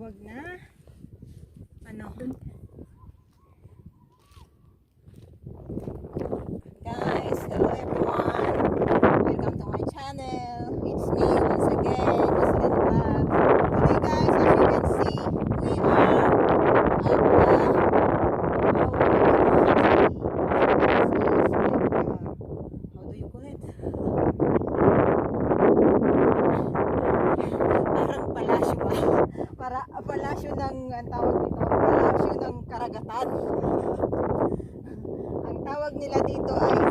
tinatawag na ano? Guys, hello everyone. Welcome to my channel. It's me once again, Jocelyn Vlog. Today guys, as you can see, we are at the how do you call it? Parang palasyo ba? Para palasyo ng ang tawag dito, palasyo ng karagatan. Ang tawag nila dito ay